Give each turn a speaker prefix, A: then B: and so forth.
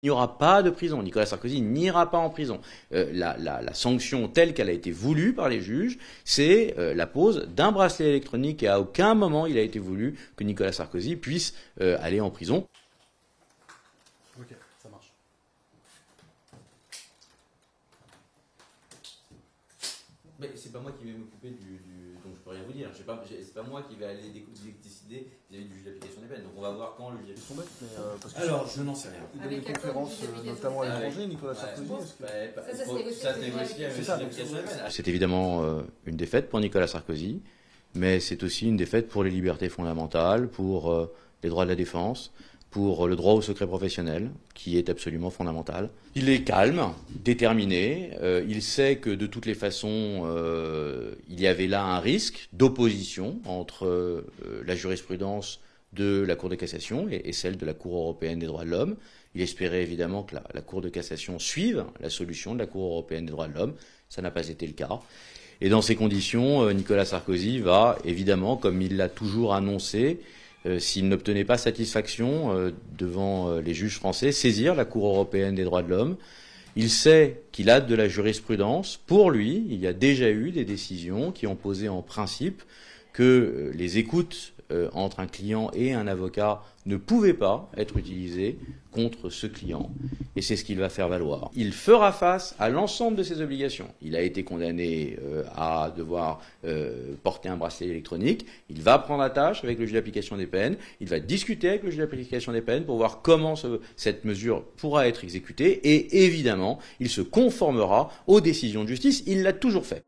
A: Il n'y aura pas de prison. Nicolas Sarkozy n'ira pas en prison. La sanction telle qu'elle a été voulue par les juges, c'est la pose d'un bracelet électronique et à aucun moment il a été voulu que Nicolas Sarkozy puisse aller en prison.
B: Ok, ça marche.
A: Mais c'est pas moi qui vais m'occuper donc je peux rien vous dire. C'est pas moi qui vais aller décider vis-à-vis du juge d'application des peines. Donc on va voir quand le juge. Alors je n'en sais rien.
B: Il donne des conférences notamment à l'étranger, Nicolas Sarkozy.
A: Ça se négocie avec le juge d'application des peines. C'est évidemment une défaite pour Nicolas Sarkozy, mais c'est aussi une défaite pour les libertés fondamentales, pour les droits de la défense, pour le droit au secret professionnel, qui est absolument fondamental. Il est calme, déterminé, il sait que de toutes les façons, il y avait là un risque d'opposition entre la jurisprudence de la Cour de cassation et celle de la Cour européenne des droits de l'homme. Il espérait évidemment que la Cour de cassation suive la solution de la Cour européenne des droits de l'homme. Ça n'a pas été le cas. Et dans ces conditions, Nicolas Sarkozy va, évidemment, comme il l'a toujours annoncé, s'il n'obtenait pas satisfaction devant les juges français, saisir la Cour européenne des droits de l'homme. Il sait qu'il a de la jurisprudence. Pour lui, il y a déjà eu des décisions qui ont posé en principe que les écoutes entre un client et un avocat ne pouvaient pas être utilisées contre ce client. Et c'est ce qu'il va faire valoir. Il fera face à l'ensemble de ses obligations. Il a été condamné à devoir porter un bracelet électronique. Il va prendre attache avec le juge d'application des peines. Il va discuter avec le juge d'application des peines pour voir comment cette mesure pourra être exécutée. Et évidemment, il se conformera aux décisions de justice. Il l'a toujours fait.